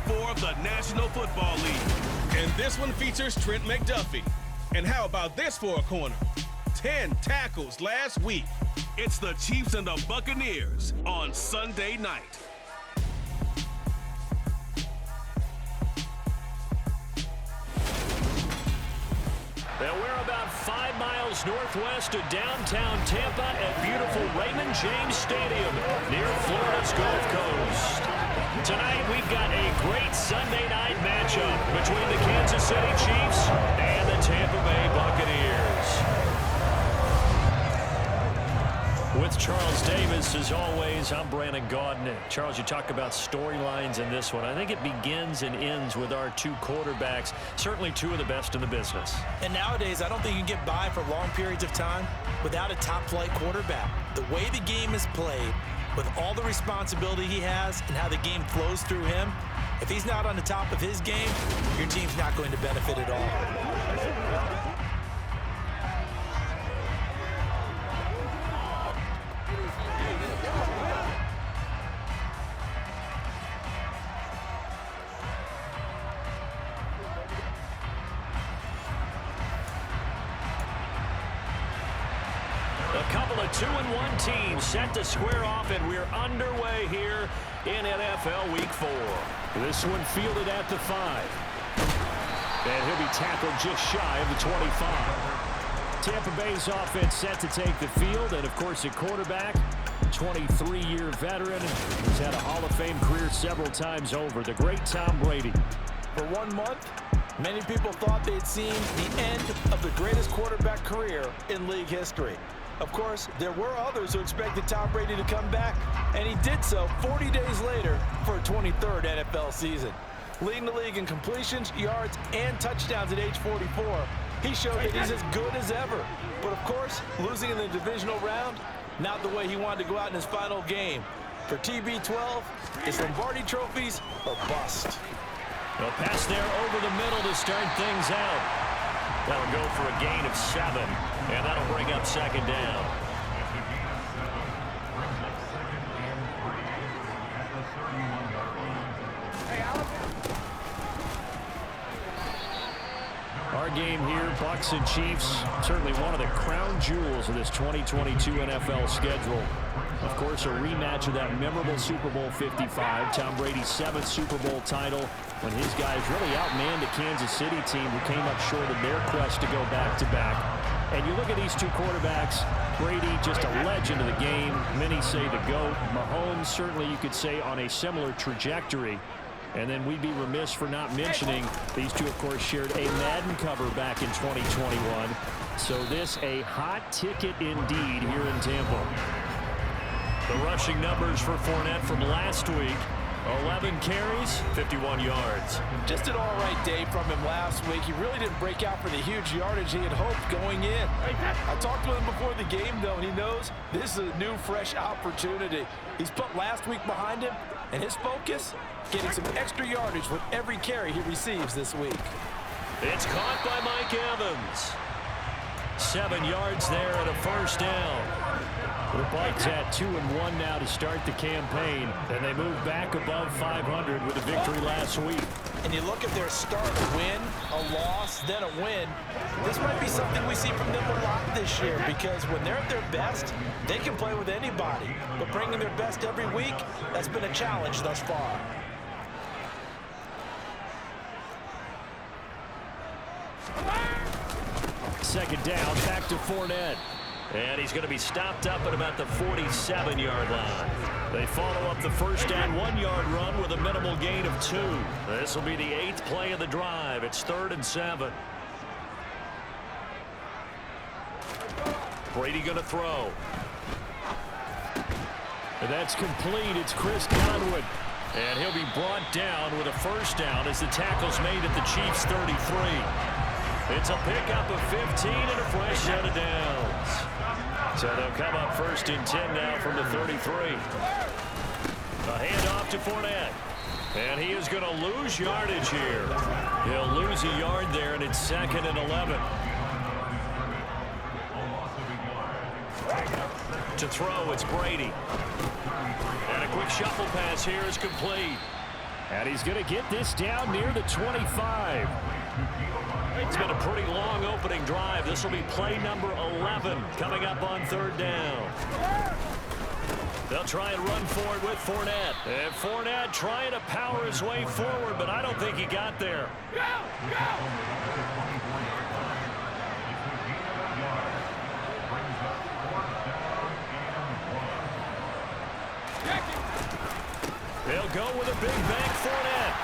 4 of the National Football League. And this one features Trent McDuffie. And how about this for a corner? 10 tackles last week. It's the Chiefs and the Buccaneers on Sunday night. Well, we're about 5 miles northwest of downtown Tampa at beautiful Raymond James Stadium near Florida's Gulf Coast. Tonight, we've got a great Sunday night matchup between the Kansas City Chiefs and the Tampa Bay Buccaneers. With Charles Davis, as always, I'm Brandon Gaudin. Charles, you talk about storylines in this one. I think it begins and ends with our two quarterbacks, certainly two of the best in the business. And nowadays, I don't think you can get by for long periods of time without a top-flight quarterback. The way the game is played, with all the responsibility he has and how the game flows through him, if he's not on the top of his game, your team's not going to benefit at all. A couple of 2-1 teams set to square off, and we're underway here in NFL Week 4. This one fielded at the 5. And he'll be tackled just shy of the 25. Tampa Bay's offense set to take the field, and of course, a quarterback, 23-year veteran, who's had a Hall of Fame career several times over, the great Tom Brady. For 1 month, many people thought they'd seen the end of the greatest quarterback career in league history. Of course, there were others who expected Tom Brady to come back, and he did so 40 days later for a 23rd NFL season. Leading the league in completions, yards, and touchdowns at age 44, he showed that he's as good as ever. But of course, losing in the divisional round, not the way he wanted to go out in his final game. For TB12, it's Lombardi trophies or bust. A pass there over the middle to start things out. That'll go for a gain of 7, and that'll bring up second down. Our game here, Bucs and Chiefs, certainly one of the crown jewels of this 2022 NFL schedule. Of course, a rematch of that memorable Super Bowl 55, Tom Brady's 7th Super Bowl title, when his guys really outmanned the Kansas City team who came up short in their quest to go back-to-back. And you look at these two quarterbacks, Brady, just a legend of the game. Many say the GOAT. Mahomes, certainly you could say on a similar trajectory. And then we'd be remiss for not mentioning these two, of course, shared a Madden cover back in 2021. So this a hot ticket indeed here in Tampa. The rushing numbers for Fournette from last week. 11 carries, 51 yards. Just an all-right day from him last week. He really didn't break out for the huge yardage he had hoped going in. I talked to him before the game, though, and he knows this is a new, fresh opportunity. He's put last week behind him, and his focus, getting some extra yardage with every carry he receives this week. It's caught by Mike Evans. 7 yards there and a first down. The Bucs at 2-1 now to start the campaign, and they move back above 500 with a victory last week. And you look at their start, win, a loss, then a win. This might be something we see from them a lot this year, because when they're at their best, they can play with anybody. But bringing their best every week, that's been a challenge thus far. Second down, back to Fournette. And he's going to be stopped up at about the 47-yard line. They follow up the first down 1-yard run with a minimal gain of 2. This will be the 8th play of the drive. It's 3rd and 7. Brady going to throw. And that's complete. It's Chris Godwin. And he'll be brought down with a first down as the tackle's made at the Chiefs' 33. It's a pickup of 15 and a fresh set of downs. So they'll come up 1st and 10 now from the 33. A handoff to Fournette. And he is going to lose yardage here. He'll lose a yard there, and it's 2nd and 11. To throw, it's Brady. And a quick shuffle pass here is complete. And he's going to get this down near the 25. It's been a pretty long opening drive. This will be play number 11 coming up on third down. They'll try and run for it with Fournette. And Fournette trying to power his way forward, but I don't think he got there. They'll go with a big bank Fournette.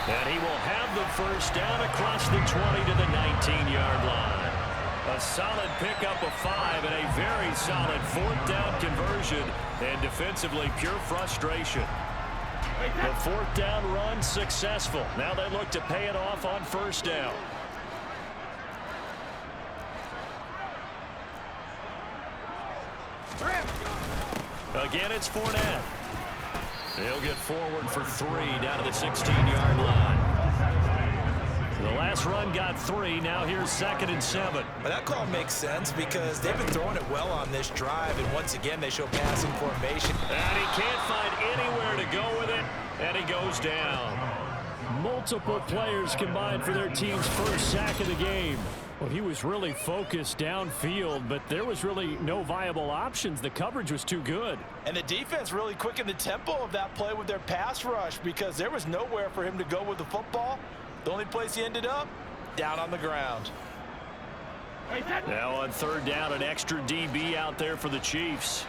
And he will have the first down across the 20 to the 19-yard line. A solid pickup of 5 and a very solid fourth down conversion. And defensively, pure frustration. The fourth down run successful. Now they look to pay it off on first down. Again, it's Fournette. They'll get forward for 3 down to the 16-yard line. The last run got 3. Now here's 2nd and 7. But that call makes sense because they've been throwing it well on this drive, and once again they show passing formation. And he can't find anywhere to go with it, and he goes down. Multiple players combined for their team's first sack of the game. Well, he was really focused downfield, but there was really no viable options. The coverage was too good. And the defense really quickened the tempo of that play with their pass rush because there was nowhere for him to go with the football. The only place he ended up, down on the ground. Now on third down, an extra DB out there for the Chiefs.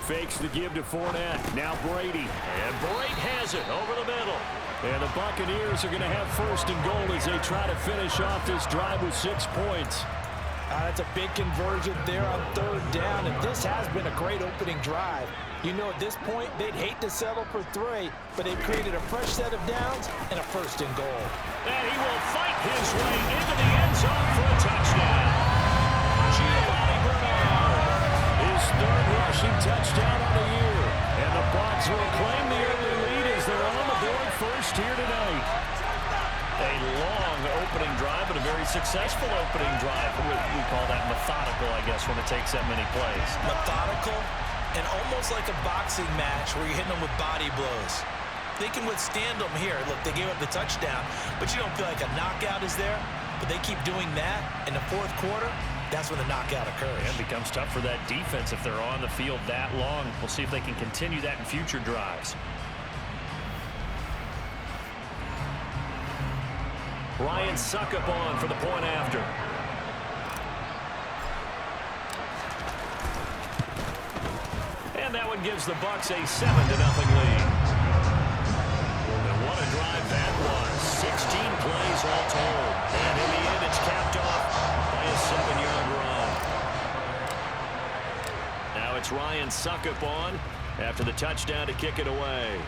Fakes the give to Fournette. Now Brady. And Brady has it over the middle. And the Buccaneers are going to have first and goal as they try to finish off this drive with 6 points. That's a big conversion there on third down, and this has been a great opening drive. You know, at this point, they'd hate to settle for 3, but they've created a fresh set of downs and a first and goal. And he will fight his way into the end zone for a touchdown. His third rushing touchdown of the year. And the Bucs will claim the early lead as they're on the board first here tonight. A long opening drive, but a very successful opening drive. We call that methodical, I guess, when it takes that many plays. Methodical and almost like a boxing match where you're hitting them with body blows. They can withstand them here. Look, they gave up the touchdown, but you don't feel like a knockout is there. But they keep doing that in the fourth quarter. That's when the knockout occurs. And it becomes tough for that defense if they're on the field that long. We'll see if they can continue that in future drives. Ryan Suckup on for the point after. And that one gives the Bucs a 7-0 lead. And what a drive that was. 16 plays all told. And in the end, it's capped off by a 7-yard run. Now it's Ryan Suckup on after the touchdown to kick it away.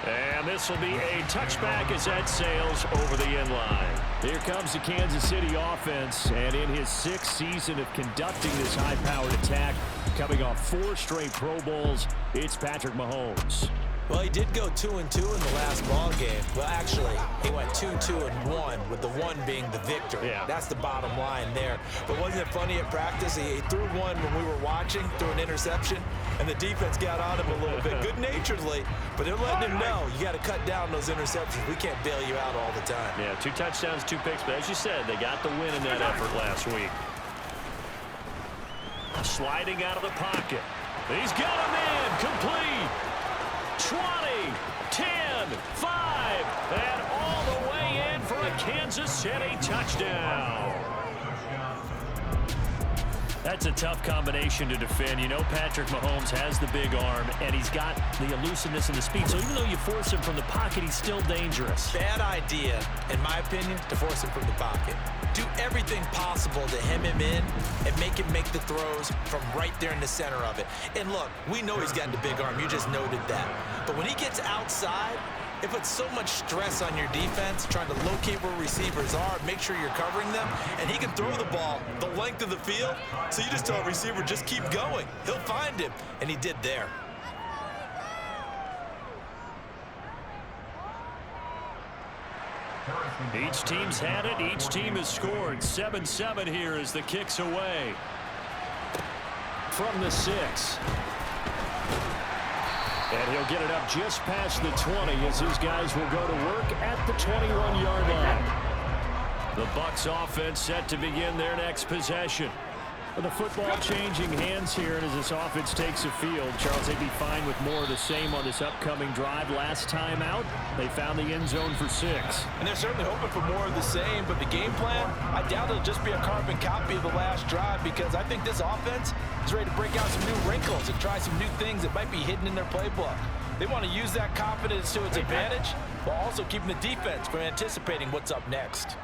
And this will be a touchback as that sails over the end line. Here comes the Kansas City offense, and in his 6th season of conducting this high-powered attack, coming off 4 straight Pro Bowls, it's Patrick Mahomes. Well, he did go 2-2 in the last ball game. Well, actually, he went 2-2-1, with the 1 being the victor. Yeah. That's the bottom line there. But wasn't it funny at practice? He threw one when we were watching, threw an interception, and the defense got on him a little bit, good-naturedly. But they're letting him know, you got to cut down those interceptions. We can't bail you out all the time. Yeah, 2 touchdowns, 2 picks. But as you said, they got the win in that effort last week. Sliding out of the pocket. He's got a man complete. 20, 10, 5, and all the way in for a Kansas City touchdown. That's a tough combination to defend. You know Patrick Mahomes has the big arm, and he's got the elusiveness and the speed. So even though you force him from the pocket, he's still dangerous. Bad idea, in my opinion, to force him from the pocket. Do everything possible to hem him in and make him make the throws from right there in the center of it. And look, we know he's got the big arm. You just noted that. But when he gets outside, it puts so much stress on your defense trying to locate where receivers are, make sure you're covering them, and he can throw the ball the length of the field. So you just tell a receiver, just keep going. He'll find him, and he did there. Each team's had it. Each team has scored. 7-7 here as the kick's away. From the 6. And he'll get it up just past the 20 as his guys will go to work at the 21-yard line. The Bucs offense set to begin their next possession. The football changing hands here, and as this offense takes the field, Charles, they'd be fine with more of the same on this upcoming drive. Last time out, they found the end zone for 6. And they're certainly hoping for more of the same, but the game plan, I doubt it'll just be a carbon copy of the last drive, because I think this offense is ready to break out some new wrinkles and try some new things that might be hidden in their playbook. They want to use that confidence to its advantage, while also keeping the defense from anticipating what's up next.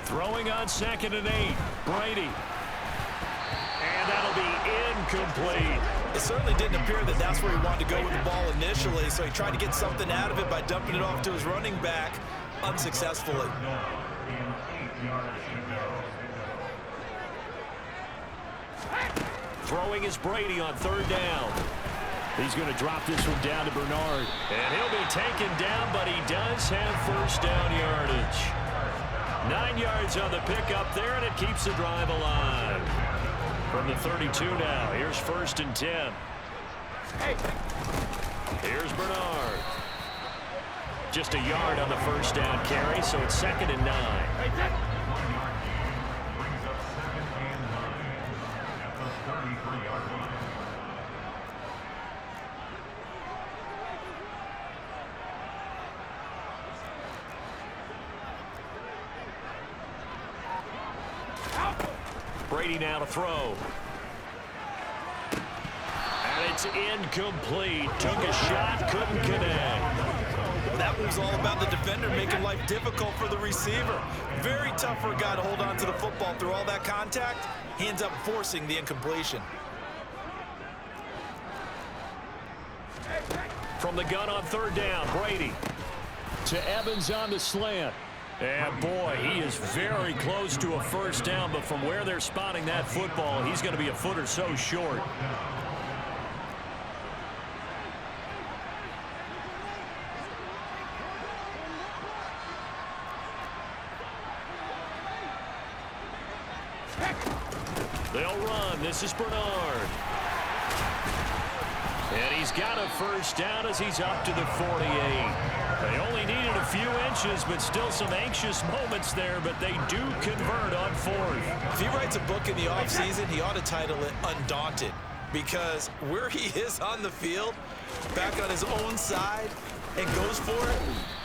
Throwing on 2nd and 8. Brady. And that'll be incomplete. It certainly didn't appear that that's where he wanted to go with the ball initially, so he tried to get something out of it by dumping it off to his running back unsuccessfully. Throwing is Brady on 3rd down. He's going to drop this one down to Bernard. And he'll be taken down, but he does have 1st down yardage. 9 yards on the pickup there, and it keeps the drive alive. From the 32 now, here's 1st and 10. Here's Bernard. Just a yard on the 1st down carry, so it's 2nd and 9. Brady now to throw. And it's incomplete. Took a shot, couldn't connect. That was all about the defender making life difficult for the receiver. Very tough for a guy to hold on to the football through all that contact. He ends up forcing the incompletion. From the gun on 3rd down, Brady. To Evans on the slant. And boy, he is very close to a 1st down, but from where they're spotting that football, he's going to be a foot or so short. They'll run. This is Bernard. And he's got a 1st down as he's up to the 48. They only needed a few inches, but still some anxious moments there, but they do convert on 4th. If he writes a book in the offseason, he ought to title it Undaunted, because where he is on the field, back on his own side, and goes for it,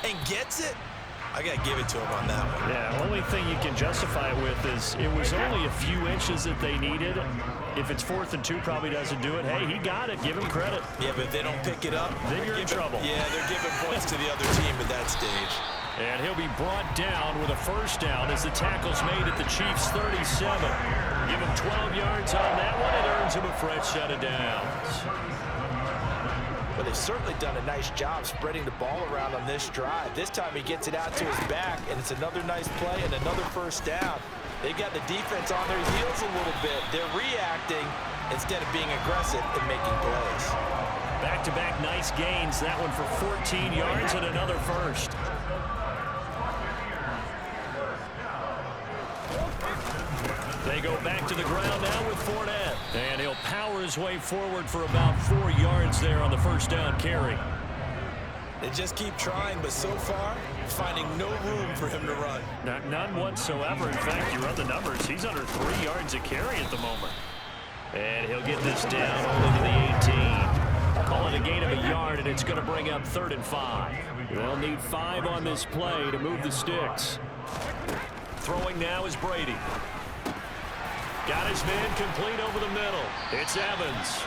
and gets it, I got to give it to him on that one. Yeah, only thing you can justify it with is it was only a few inches that they needed. If it's 4th and 2, probably doesn't do it. Hey, he got it. Give him credit. Yeah, but if they don't pick it up, then you're in trouble. Yeah, they're giving points to the other team at that stage. And he'll be brought down with a 1st down as the tackle's made at the Chiefs' 37. Give him 12 yards on that one. It earns him a fresh set of downs. But they've certainly done a nice job spreading the ball around on this drive. This time he gets it out to his back, and it's another nice play and another 1st down. They've got the defense on their heels a little bit. They're reacting instead of being aggressive and making plays. Back-to-back nice gains. That one for 14 yards and another 1st. They go back to the ground now with Fournette. And he'll power his way forward for about 4 yards there on the 1st down carry. They just keep trying, but so far, finding no room for him to run. None whatsoever. In fact, you run the numbers. He's under 3 yards a carry at the moment. And he'll get this down only to the 18. Call it a gain of a yard, and it's going to bring up 3rd and 5. They'll need 5 on this play to move the sticks. Throwing now is Brady. Got his man complete over the middle. It's Evans.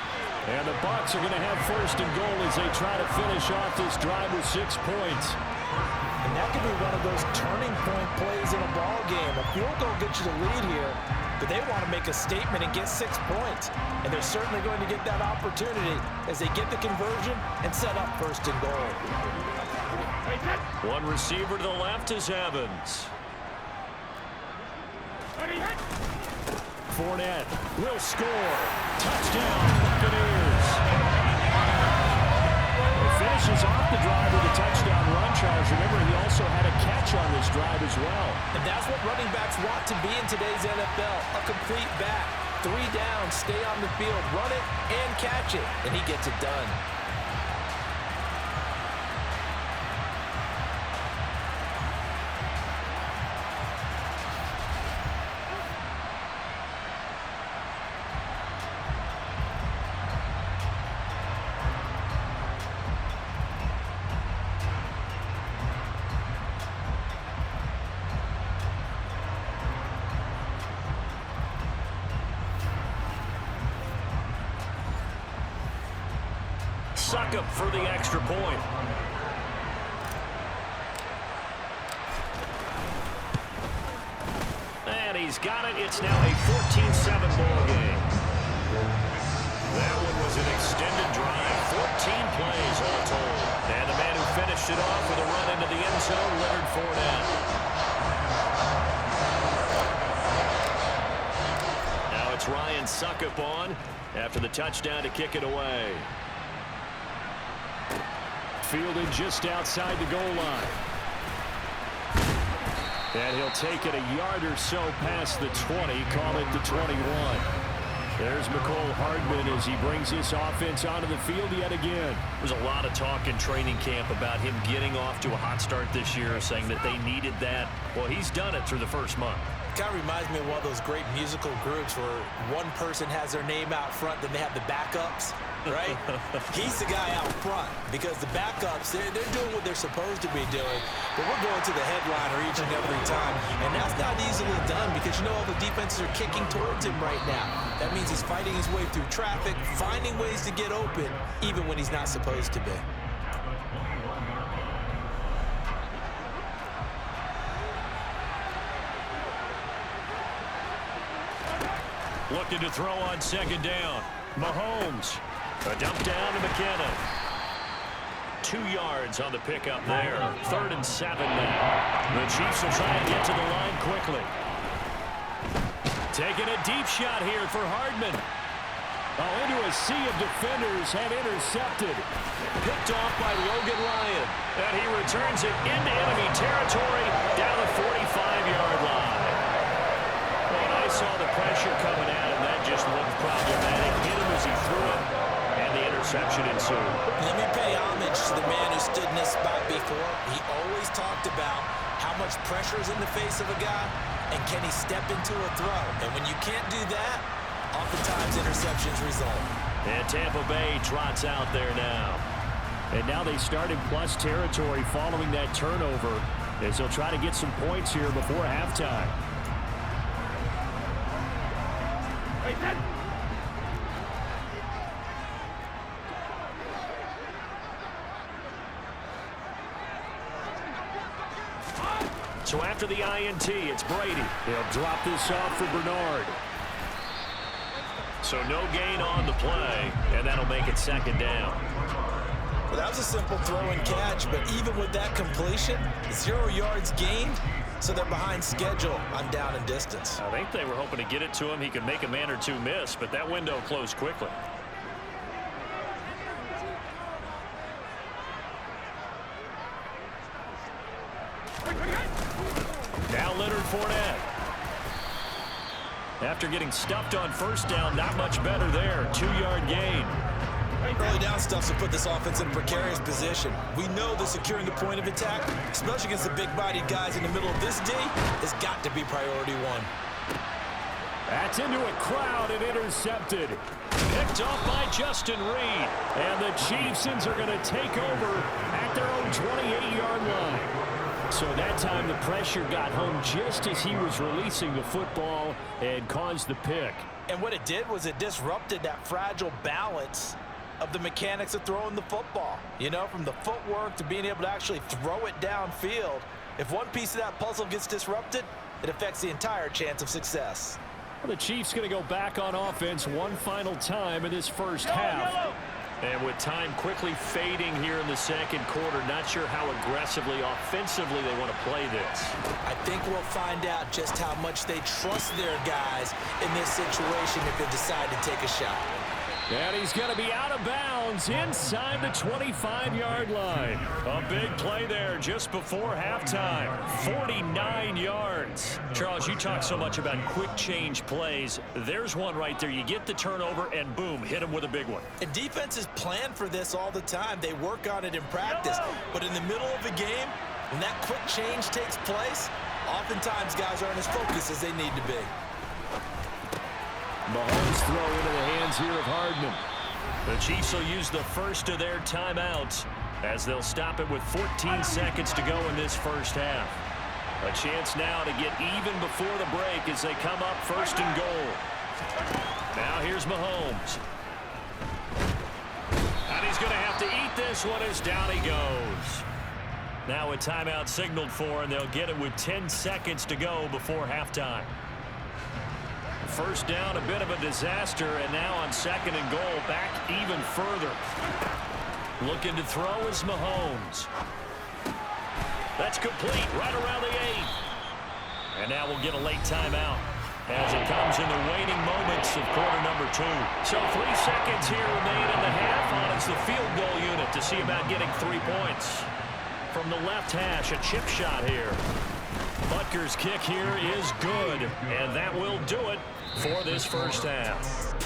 And the Bucs are going to have 1st and goal as they try to finish off this drive with 6 points. And that could be one of those turning point plays in a ball game. A field goal gets you the lead here, but they want to make a statement and get 6 points. And they're certainly going to get that opportunity as they get the conversion and set up 1st and goal. One receiver to the left is Evans. Fournette will score. Touchdown, Buccaneers. He finishes off the drive with a touchdown run, Charles. Remember, he also had a catch on this drive as well. And that's what running backs want to be in today's NFL, a complete back. 3 down, stay on the field, run it, and catch it, and he gets it done. Suck up for the extra point. And he's got it. It's now a 14-7 ball game. That one was an extended drive. 14 plays all told. And the man who finished it off with a run into the end zone, Leonard Fournette. Now it's Ryan Suckup on after the touchdown to kick it away. Fielded just outside the goal line. And he'll take it a yard or so past the 20, call it the 21. There's McCole Hardman as he brings this offense onto the field yet again. There's a lot of talk in training camp about him getting off to a hot start this year, saying that they needed that. Well, he's done it through the first month. Kind of reminds me of one of those great musical groups where one person has their name out front, then they have the backups, right? He's the guy out front because the backups, they're doing what they're supposed to be doing, but we're going to the headliner each and every time, and that's not easily done because you know all the defenses are kicking towards him right now. That means he's fighting his way through traffic, finding ways to get open, even when he's not supposed to be. Looking to throw on second down. Mahomes. A dump down to McKinnon. 2 yards on the pickup there. 3rd and 7 now. The Chiefs will try and get to the line quickly. Taking a deep shot here for Hardman. Oh, into a sea of defenders and intercepted. Picked off by Logan Ryan. And he returns it into enemy territory down the 45-yard line. And I saw the pressure coming at him. That just looked problematic. Hit him as he threw it, and the interception ensued. Let me pay homage to the man who stood in this spot before. He always talked about how much pressure is in the face of a guy, and can he step into a throw. And when you can't do that, oftentimes interceptions result. And Tampa Bay trots out there now. And now they start in plus territory following that turnover as they'll try to get some points here before halftime. So after the INT, it's Brady. He'll drop this off for Bernard. So no gain on the play, and that'll make it second down. Well, that was a simple throw and catch, but even with that completion, 0 yards gained, so they're behind schedule on down and distance. I think they were hoping to get it to him. He could make a man or two miss, but that window closed quickly. Now Leonard Fournette. After getting stuffed on first down, not much better there. 2-yard gain. Early down stuff to put this offense in a precarious position. We know that securing the point of attack, especially against the big-bodied guys in the middle of this D, has got to be priority one. That's into a crowd and intercepted. Picked off by Justin Reed. And the Chiefs are going to take over at their own 28-yard line. So that time the pressure got home just as he was releasing the football and caused the pick. And what it did was it disrupted that fragile balance of the mechanics of throwing the football. You know, from the footwork to being able to actually throw it downfield. If one piece of that puzzle gets disrupted, it affects the entire chance of success. Well, the Chiefs going to go back on offense one final time in this first half. And with time quickly fading here in the second quarter, not sure how aggressively, offensively they want to play this. I think we'll find out just how much they trust their guys in this situation if they decide to take a shot. And he's going to be out of bounds inside the 25-yard line. A big play there just before halftime. 49 yards. Charles, you talk so much about quick change plays. There's one right there. You get the turnover and boom, hit him with a big one. And defenses plan for this all the time. They work on it in practice. But in the middle of the game, when that quick change takes place, oftentimes guys aren't as focused as they need to be. Mahomes throw into the hands here of Hardman. The Chiefs will use the first of their timeouts as they'll stop it with 14 seconds to go in this first half. A chance now to get even before the break as they come up first and goal. Now here's Mahomes. And he's going to have to eat this one as down he goes. Now a timeout signaled for, and they'll get it with 10 seconds to go before halftime. First down, a bit of a disaster, and now on second and goal, back even further. Looking to throw is Mahomes. That's complete right around the 8. And now we'll get a late timeout as it comes in the waning moments of quarter number 2. So 3 seconds here remain in the half on it's the field goal unit to see about getting 3 points. From the left hash, a chip shot here. Butker's kick here is good, and that will do it for this first half.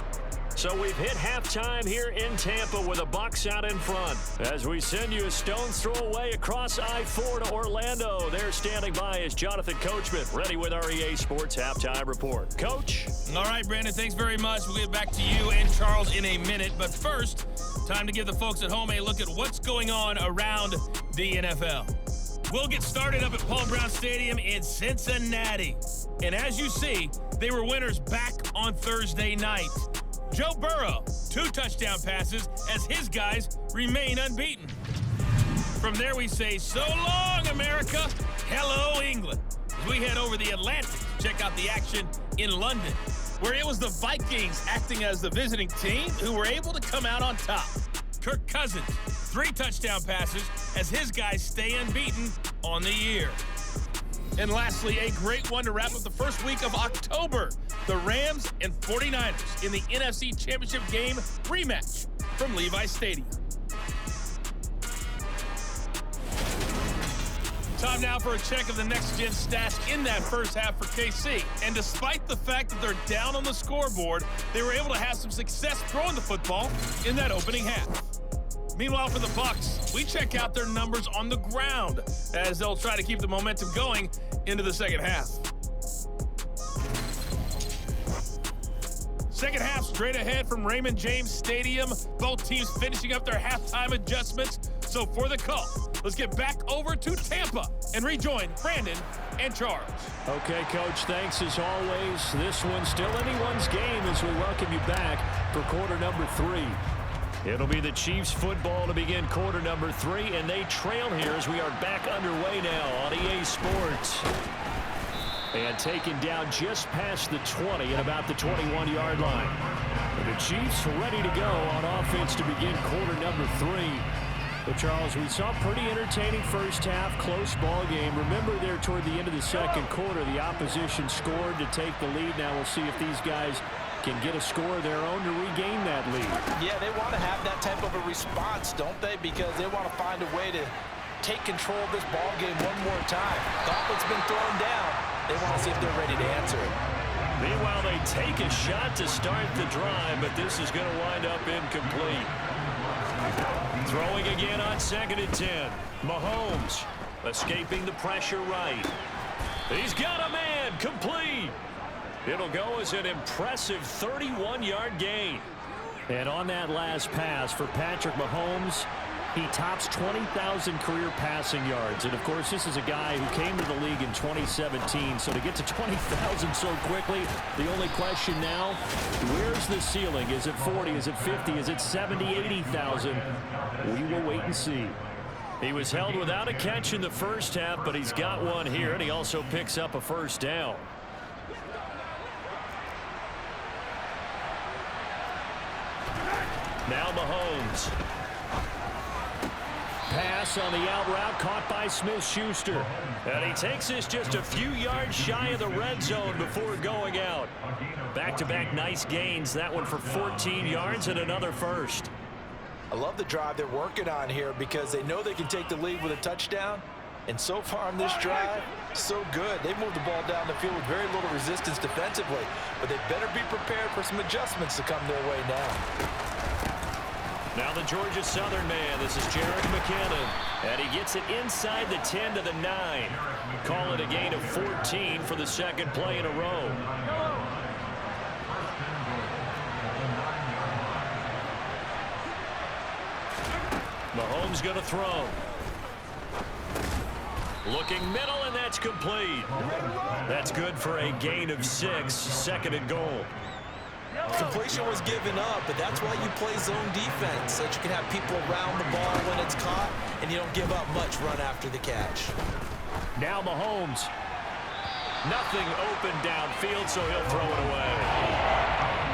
So we've hit halftime here in Tampa with the Bucs out in front. As we send you a stone's throw away across I-4 to Orlando. There standing by is Jonathan Coachman, ready with our EA Sports Halftime Report. Coach? All right, Brandon, thanks very much. We'll get back to you and Charles in a minute. But first, time to give the folks at home a look at what's going on around the NFL. We'll get started up at Paul Brown Stadium in Cincinnati. And as you see, they were winners back on Thursday night. Joe Burrow, 2 touchdown passes as his guys remain unbeaten. From there we say, so long, America. Hello, England. As we head over the Atlantic to check out the action in London, where it was the Vikings acting as the visiting team who were able to come out on top. Kirk Cousins, 3 touchdown passes as his guys stay unbeaten on the year. And lastly, a great one to wrap up the first week of October. The Rams and 49ers in the NFC Championship game rematch from Levi Stadium. Time now for a check of the next-gen stats in that first half for KC. And despite the fact that they're down on the scoreboard, they were able to have some success throwing the football in that opening half. Meanwhile, for the Bucs, we check out their numbers on the ground as they'll try to keep the momentum going into the second half. Second half straight ahead from Raymond James Stadium. Both teams finishing up their halftime adjustments. So for the call, let's get back over to Tampa and rejoin Brandon and Charles. Okay, Coach, thanks as always. This one's still anyone's game as we welcome you back for quarter number 3. It'll be the Chiefs football to begin quarter number 3, and they trail here as we are back underway now on EA Sports. And taken down just past the 20 at about the 21-yard line. And the Chiefs ready to go on offense to begin quarter number 3. But Charles, we saw a pretty entertaining first half, close ball game. Remember there toward the end of the second quarter, the opposition scored to take the lead. Now we'll see if these guys can get a score of their own to regain that lead. Yeah, they want to have that type of a response, don't they? Because they want to find a way to take control of this ball game one more time. Gauntlet's been thrown down. They want to see if they're ready to answer it. Meanwhile, they take a shot to start the drive, but this is going to wind up incomplete. Throwing again on second and 10. Mahomes escaping the pressure right. He's got a man, complete. It'll go as an impressive 31-yard gain. And on that last pass for Patrick Mahomes, he tops 20,000 career passing yards. And, of course, this is a guy who came to the league in 2017. So to get to 20,000 so quickly, the only question now, where's the ceiling? Is it 40? Is it 50? Is it 70, 80,000? We will wait and see. He was held without a catch in the first half, but he's got one here, and he also picks up a first down. Now Mahomes. Pass on the out route, caught by Smith-Schuster. And he takes this just a few yards shy of the red zone before going out. Back-to-back nice gains. That one for 14 yards and another first. I love the drive they're working on here because they know they can take the lead with a touchdown. And so far on this drive, so good. They moved the ball down the field with very little resistance defensively. But they better be prepared for some adjustments to come their way now. Now the Georgia Southern man. This is Jerick McKinnon. And he gets it inside the 10 to the 9. Call it a gain of 14 for the second play in a row. Mahomes going to throw. Looking middle, and that's complete. That's good for a gain of 6, second and goal. Completion was given up, but that's why you play zone defense, so that you can have people around the ball when it's caught, and you don't give up much run after the catch. Now Mahomes. Nothing open downfield, so he'll throw it away.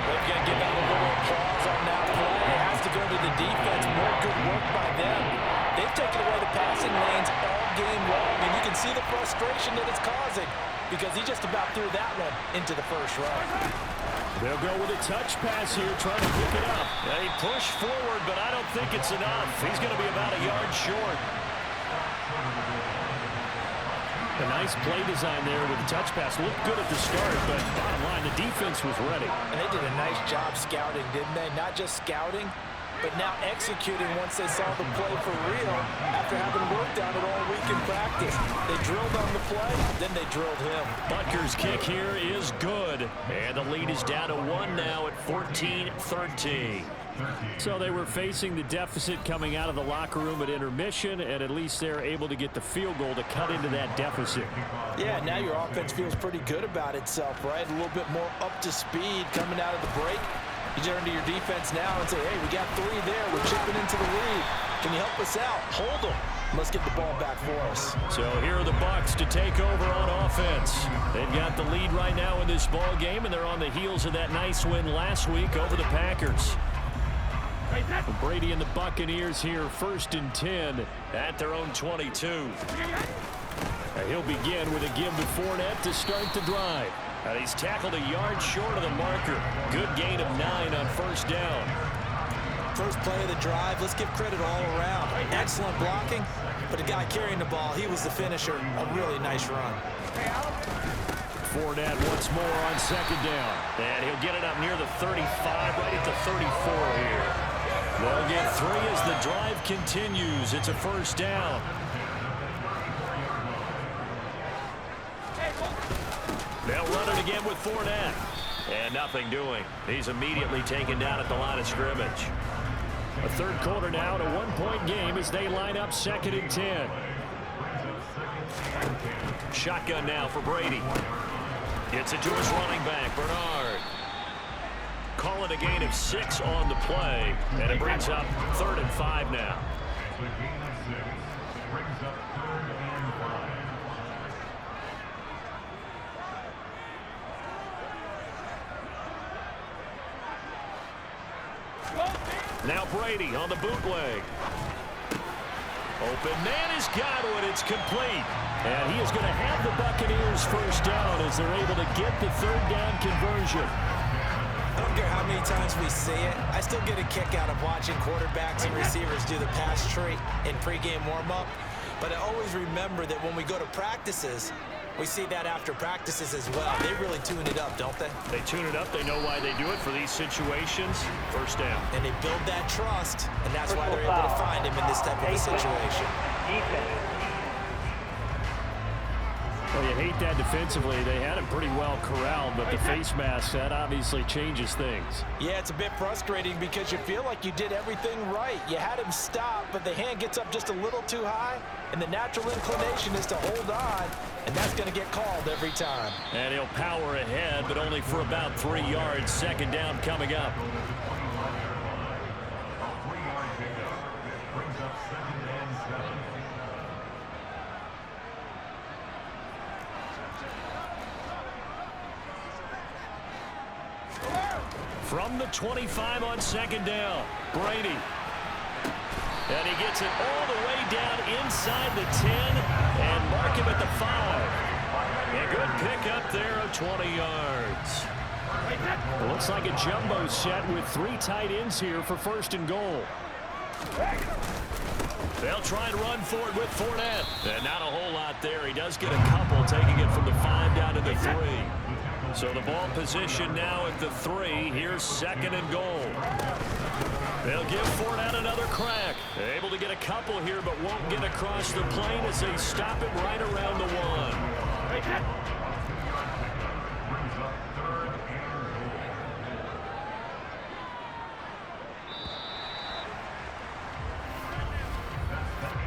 They've got to give out a little applause on that play. It has to go to the defense. More good work by them. They've taken away the passing lanes all game long, and you can see the frustration that it's causing because he just about threw that one into the first row. They'll go with a touch pass here, trying to pick it up. They push forward, but I don't think it's enough. He's going to be about a yard short. A nice play design there with the touch pass. Looked good at the start, but bottom line, the defense was ready. And they did a nice job scouting, didn't they? Not just scouting, but now executing once they saw the play for real after having worked on it all week in practice. They drilled on the play, then they drilled him. Butker's kick here is good. And the lead is down to 1 now at 14-13. So they were facing the deficit coming out of the locker room at intermission, and at least they're able to get the field goal to cut into that deficit. Yeah, now your offense feels pretty good about itself, right? A little bit more up to speed coming out of the break. You turn to your defense now and say, hey, we got 3 there. We're chipping into the lead. Can you help us out? Hold them. Let's get the ball back for us. So here are the Bucs to take over on offense. They've got the lead right now in this ball game, and they're on the heels of that nice win last week over the Packers. Brady and the Buccaneers here, 1st and 10 at their own 22. He'll begin with a give to Fournette to start the drive. And he's tackled a yard short of the marker. Good gain of 9 on 1st down. First play of the drive, let's give credit all around. Excellent blocking, but the guy carrying the ball, he was the finisher. A really nice run. Fournette once more on 2nd down. And he'll get it up near the 35, right at the 34 here. They'll get 3 as the drive continues. It's a 1st down. They'll run it again with Fournette. And nothing doing. He's immediately taken down at the line of scrimmage. A 3rd quarter now, to 1-point game as they line up 2nd and 10. Shotgun now for Brady. Gets it to his running back, Bernard. Call it a gain of 6 on the play, and it brings up 3rd and 5 now. Now Brady on the bootleg. Open man has got it. It's complete. And he is going to have the Buccaneers 1st down as they're able to get the 3rd down conversion. I don't care how many times we see it. I still get a kick out of watching quarterbacks and receivers do the pass tree in pregame warm-up. But I always remember that when we go to practices, we see that after practices as well. They really tune it up, don't they? They tune it up. They know why they do it for these situations. 1st down. And they build that trust, and that's why they're able to find him in this type of a situation. Well, you hate that defensively. They had him pretty well corralled, but the face mask, that obviously changes things. Yeah, it's a bit frustrating because you feel like you did everything right. You had him stop, but the hand gets up just a little too high, and the natural inclination is to hold on, and that's going to get called every time. And he'll power ahead, but only for about 3 yards. 2nd down coming up. From the 25 on second down, Brady. And he gets it all the way down inside the 10 and mark him at the 5. A good pickup there of 20 yards. Looks like a jumbo set with 3 tight ends here for first and goal. They'll try and run for it with Fournette. And not a whole lot there. He does get a couple, taking it from the 5 down to the 3. So the ball position now at the 3. Here's second and goal. They'll give Fournette another crack. Able to get a couple here, but won't get across the plane as they stop it right around the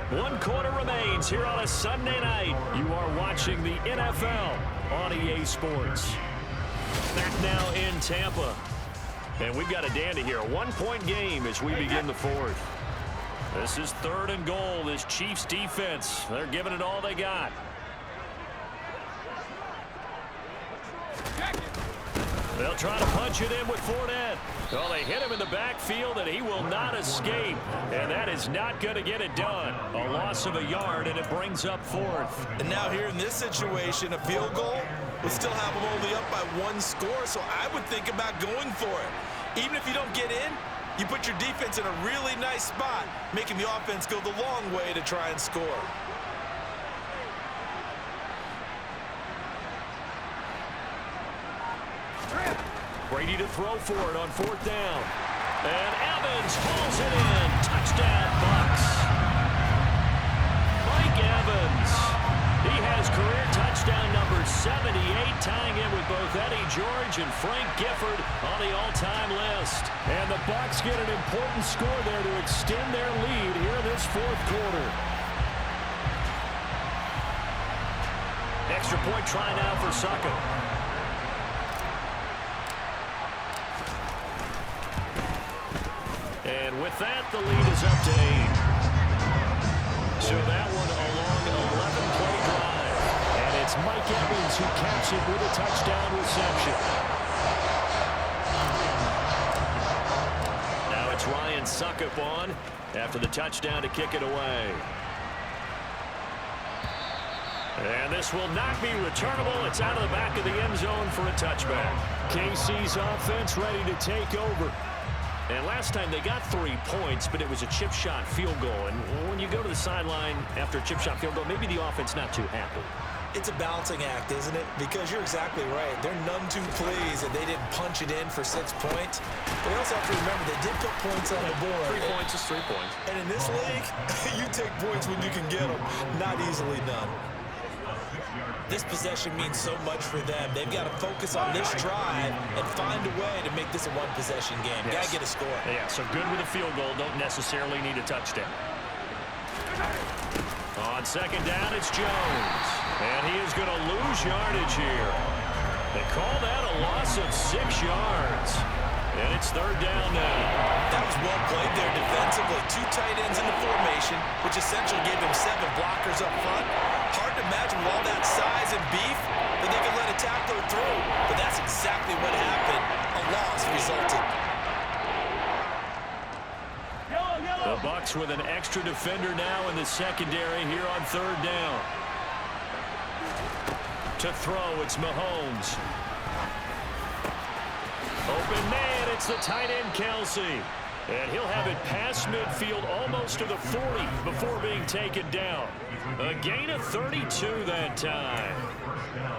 1. One quarter remains here on a Sunday night. You are watching the NFL on EA Sports. Back now in Tampa. And we've got a dandy here. A 1-point game as we begin the 4th. This is third and goal. This Chiefs defense, they're giving it all they got. They'll try to punch it in with Fournette. Well, they hit him in the backfield, and he will not escape. And that is not going to get it done. A loss of a yard, and it brings up 4th. And now here in this situation, a field goal will still have them only up by 1 score. So I would think about going for it. Even if you don't get in, you put your defense in a really nice spot, making the offense go the long way to try and score. Brady to throw for it on 4th down. And Evans pulls it in. Touchdown, Bucs. Mike Evans. He has career touchdown number 78, tying in with both Eddie George and Frank Gifford on the all-time list. And the Bucs get an important score there to extend their lead here in this 4th quarter. Extra point try now for Succo. And with that, the lead is up to 8. So that one a long 11-play drive. And it's Mike Evans who caps it with a touchdown reception. Now it's Ryan Suckup on after the touchdown to kick it away. And this will not be returnable. It's out of the back of the end zone for a touchback. KC's offense ready to take over. And last time they got 3 points, but it was a chip shot field goal. And when you go to the sideline after a chip shot field goal, maybe the offense not too happy. It's a balancing act, isn't it? Because you're exactly right. They're none too pleased that they didn't punch it in for 6 points. But you also have to remember they did put points on the board. 3 points is 3 points. And in this league, you take points when you can get them. Not easily done. This possession means so much for them. They've got to focus on this drive and find a way to make this a one-possession game. Yes. Got to get a score. Yeah, so good with a field goal. Don't necessarily need a touchdown. On second down, it's Jones. And he is going to lose yardage here. They call that a loss of 6 yards. And it's third down now. That was well played there defensively. 2 tight ends in the formation, which essentially gave them 7 blockers up front. Hard to imagine with all that size and beef that they could let a tackler through. But that's exactly what happened. A loss resulted. The Bucs with an extra defender now in the secondary here on third down. To throw, it's Mahomes. Open man, it's the tight end Kelsey. And he'll have it past midfield almost to the 40 before being taken down. A gain of 32 that time.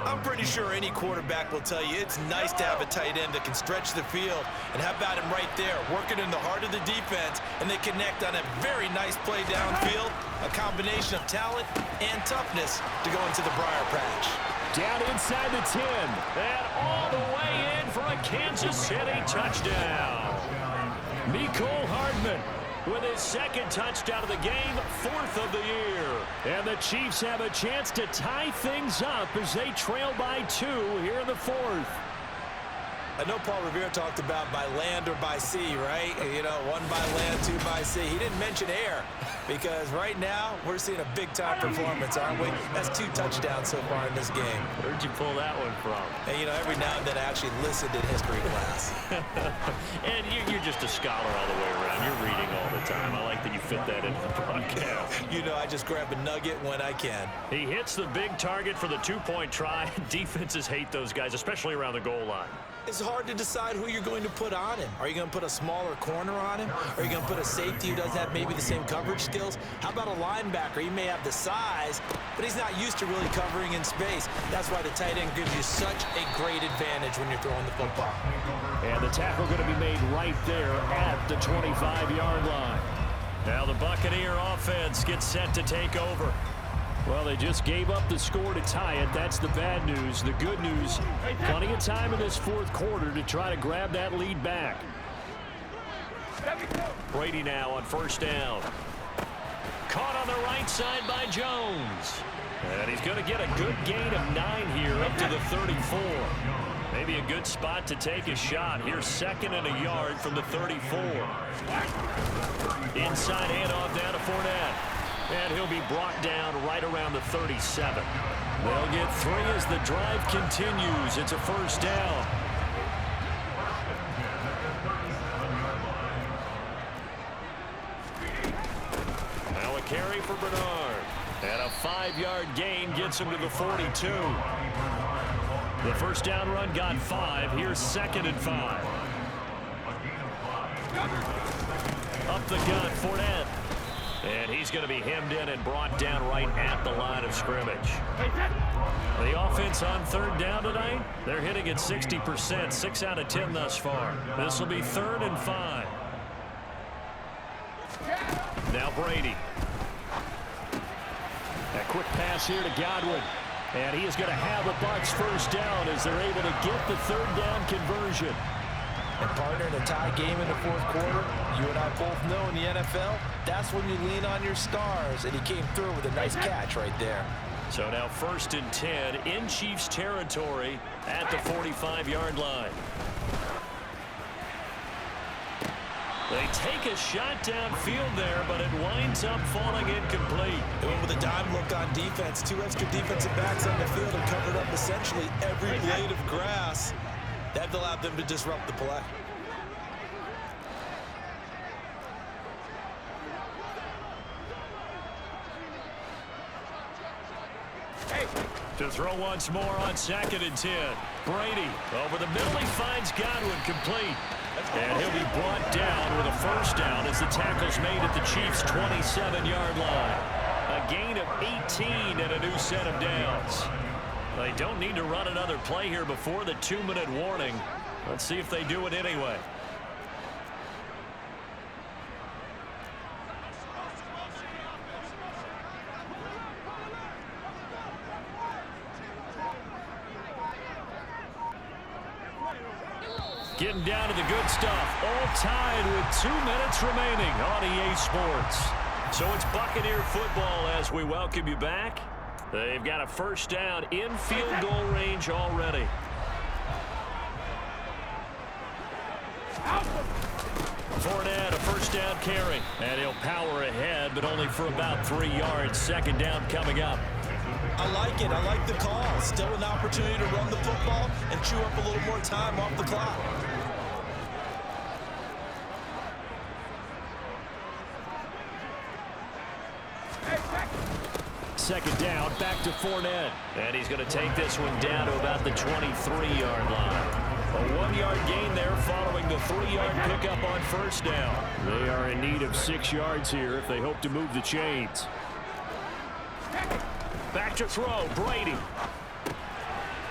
I'm pretty sure any quarterback will tell you it's nice to have a tight end that can stretch the field. And how about him right there, working in the heart of the defense, and they connect on a very nice play downfield, a combination of talent and toughness to go into the briar patch. Down inside the 10, and all the way in for a Kansas City touchdown. Mecole Hardman with his 2nd touchdown of the game, 4th of the year. And the Chiefs have a chance to tie things up as they trail by 2 here in the 4th. I know Paul Revere talked about by land or by sea, right? You know, one by land, two by sea. He didn't mention air because right now we're seeing a big-time performance, aren't we? That's 2 touchdowns so far in this game. Where'd you pull that one from? And, you know, every now and then I actually listened in history class. And you're just a scholar all the way around. You're reading all the time. I like that you fit that into the broadcast. You know, I just grab a nugget when I can. He hits the big target for the 2-point try. Defenses hate those guys, especially around the goal line. It's hard to decide who you're going to put on him. Are you going to put a smaller corner on him? Are you going to put a safety who doesn't have maybe the same coverage skills? How about a linebacker? He may have the size, but he's not used to really covering in space. That's why the tight end gives you such a great advantage when you're throwing the football. And the tackle going to be made right there at the 25-yard line. Now the Buccaneer offense gets set to take over. Well, they just gave up the score to tie it. That's the bad news. The good news, plenty of time in this fourth quarter to try to grab that lead back. Brady now on first down. Caught on the right side by Jones. And he's going to get a good gain of 9 here up to the 34. Maybe a good spot to take a shot. Here's 2nd and a yard from the 34. Inside handoff down to Fournette. And he'll be brought down right around the 37. They'll get 3 as the drive continues. It's a first down. Now a carry for Bernard. And a 5-yard gain gets him to the 42. The first down run got 5. Here's 2nd and 5. Up the gut, Fournette. And he's going to be hemmed in and brought down right at the line of scrimmage. The offense on 3rd down tonight, they're hitting at 60%, 6 out of 10 thus far. This will be 3rd and 5. Now Brady. A quick pass here to Godwin. And he is going to have a Bucs first down as they're able to get the 3rd down conversion. And partner, in a tie game in the fourth quarter, you and I both know in the NFL, that's when you lean on your stars. And he came through with a nice catch right there. So now 1st and 10 in Chiefs territory at the 45-yard line. They take a shot downfield there, but it winds up falling incomplete. They went with a dime look on defense. 2 extra defensive backs on the field and covered up essentially every blade of grass. That allowed them to disrupt the play. To throw once more on 2nd and 10. Brady over the middle. He finds Godwin complete. And he'll be brought down with a first down as the tackle's made at the Chiefs' 27-yard line. A gain of 18 and a new set of downs. They don't need to run another play here before the 2-minute warning. Let's see if they do it anyway. Getting down to the good stuff. All tied with 2 minutes remaining on EA Sports. So it's Buccaneer football as we welcome you back. They've got a first down in field goal range already. Fournette, a first down carry. And he'll power ahead, but only for about 3 yards. 2nd down coming up. I like it. I like the call. Still an opportunity to run the football and chew up a little more time off the clock. Second down, back to Fournette. And he's going to take this one down to about the 23-yard line. A 1-yard gain there following the 3-yard pickup on first down. They are in need of 6 yards here if they hope to move the chains. Back to throw, Brady.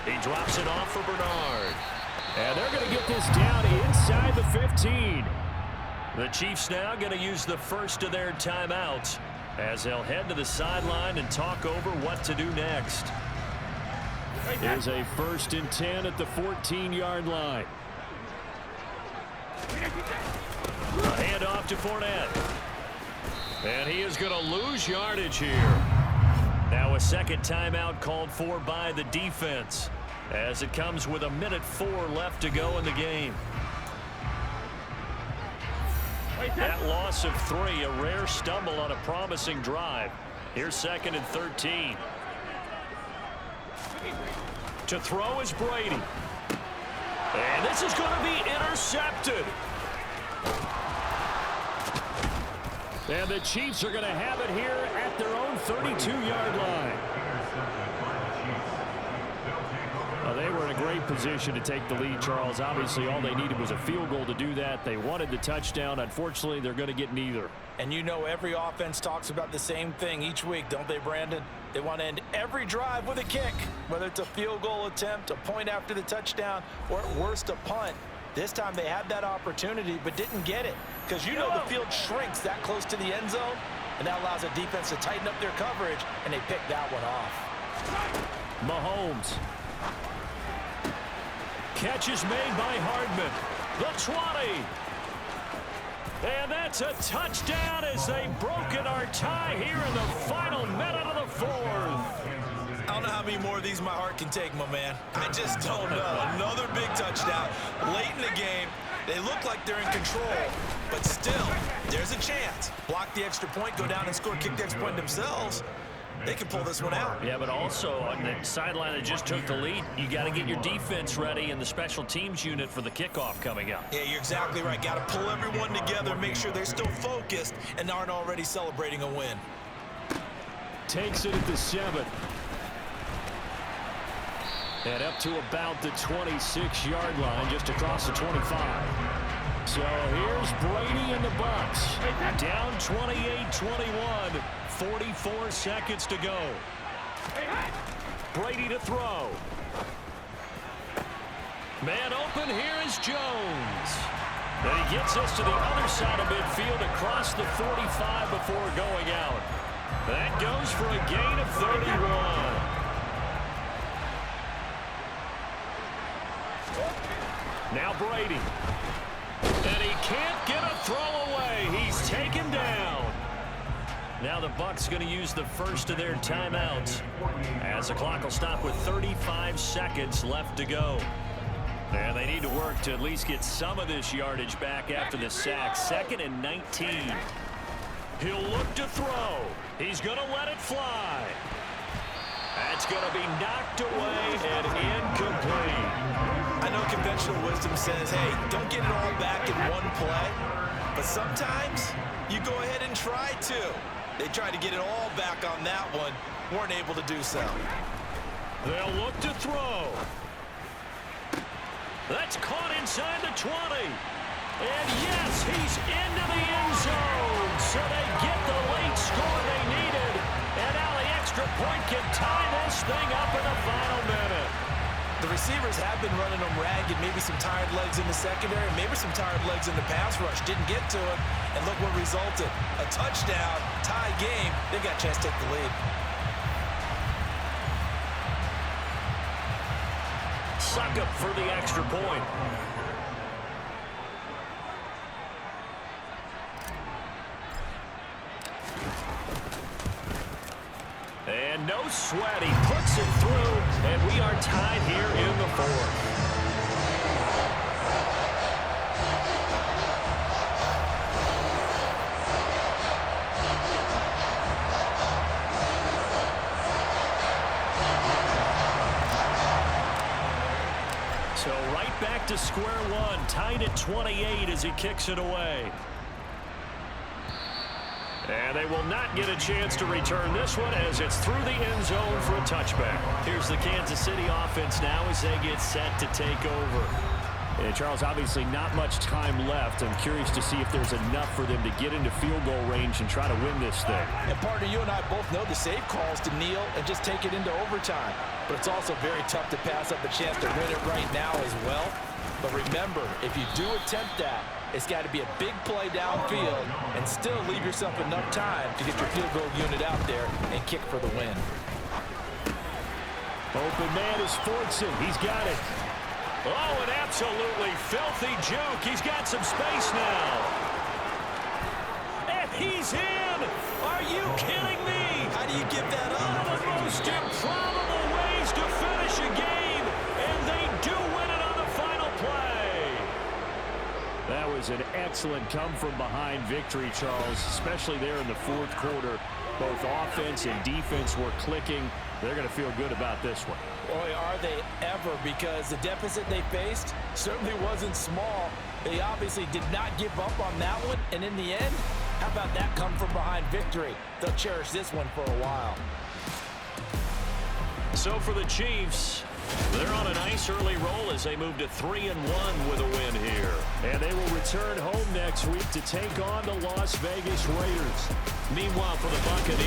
He drops it off for Bernard. And they're going to get this down inside the 15. The Chiefs now going to use the first of their timeouts as they'll head to the sideline and talk over what to do next. Here's a 1st and 10 at the 14-yard line. A handoff to Fournette. And he is going to lose yardage here. Now a second timeout called for by the defense. as it comes with 1:04 left to go in the game. That loss of 3, a rare stumble on a promising drive. Here's 2nd and 13. To throw is Brady. And this is going to be intercepted. And the Chiefs are going to have it here at their own 32-yard line. Well, they were in a great position to take the lead, Charles. Obviously, all they needed was a field goal to do that. They wanted the touchdown. Unfortunately, they're going to get neither. And you know every offense talks about the same thing each week, don't they, Brandon? They want to end every drive with a kick, whether it's a field goal attempt, a point after the touchdown, or at worst a punt. This time they had that opportunity but didn't get it because you know the field shrinks that close to the end zone, and that allows a defense to tighten up their coverage, and they picked that one off. Mahomes. Catch is made by Hardman. The 20. And that's a touchdown as they've broken our tie here in the final minute of the 4th. I don't know how many more of these my heart can take, my man. I just don't know. Another big touchdown late in the game. They look like they're in control, but still, there's a chance. Block the extra point, go down and score, kick the extra point themselves. They can pull this one out. Yeah, but also on the sideline that just took the lead, you got to get your defense ready and the special teams unit for the kickoff coming up. Yeah, you're exactly right. Got to pull everyone together, make sure they're still focused and aren't already celebrating a win. Takes it at the 7th. And up to about the 26-yard line, just across the 25. So here's Brady and the Bucs. Down 28-21. 44 seconds to go. Brady to throw. Man open, here is Jones. And he gets us to the other side of midfield across the 45 before going out. That goes for a gain of 31. Now Brady. And he can't get a throw away. He's taken down. Now the Bucs going to use the first of their timeouts as the clock will stop with 35 seconds left to go. And they need to work to at least get some of this yardage back after the sack. 2nd and 19. He'll look to throw. He's going to let it fly. That's going to be knocked away and incomplete. I know conventional wisdom says, hey, don't get it all back in one play. But sometimes you go ahead and try to. They tried to get it all back on that one. Weren't able to do so. They'll look to throw. That's caught inside the 20. And yes, he's into the end zone. So they get the late score they needed. And now the extra point can tie this thing up in the final minute. The receivers have been running them ragged. Maybe some tired legs in the secondary, maybe some tired legs in the pass rush. Didn't get to it, and look what resulted. A touchdown, tie game. They got a chance to take the lead. Suck up for the extra point. And no sweat, he puts it through, and we are tied here in the 4th. So right back to square one, tied at 28 as he kicks it away. And they will not get a chance to return this one as it's through the end zone for a touchback. Here's the Kansas City offense now as they get set to take over. And Charles, obviously not much time left. I'm curious to see if there's enough for them to get into field goal range and try to win this thing. And partner, you and I both know the safe calls to kneel and just take it into overtime. But it's also very tough to pass up a chance to win it right now as well. But remember, if you do attempt that, it's got to be a big play downfield and still leave yourself enough time to get your field goal unit out there and kick for the win. Open man is Fortson. He's got it. Oh, an absolutely filthy juke. He's got some space now. And he's in. Are you kidding me? How do you give that up? One of the most improbable ways to finish a game. was an excellent come-from-behind victory, Charles, especially there in the fourth quarter. Both offense and defense were clicking. They're going to feel good about this one. Boy, are they ever, because the deficit they faced certainly wasn't small. They obviously did not give up on that one, and in the end, how about that come-from-behind victory? They'll cherish this one for a while. So for the Chiefs, they're on a nice early roll as they move to 3-1 with a win here. And they will return home next week to take on the Las Vegas Raiders. Meanwhile, for the Buccaneers,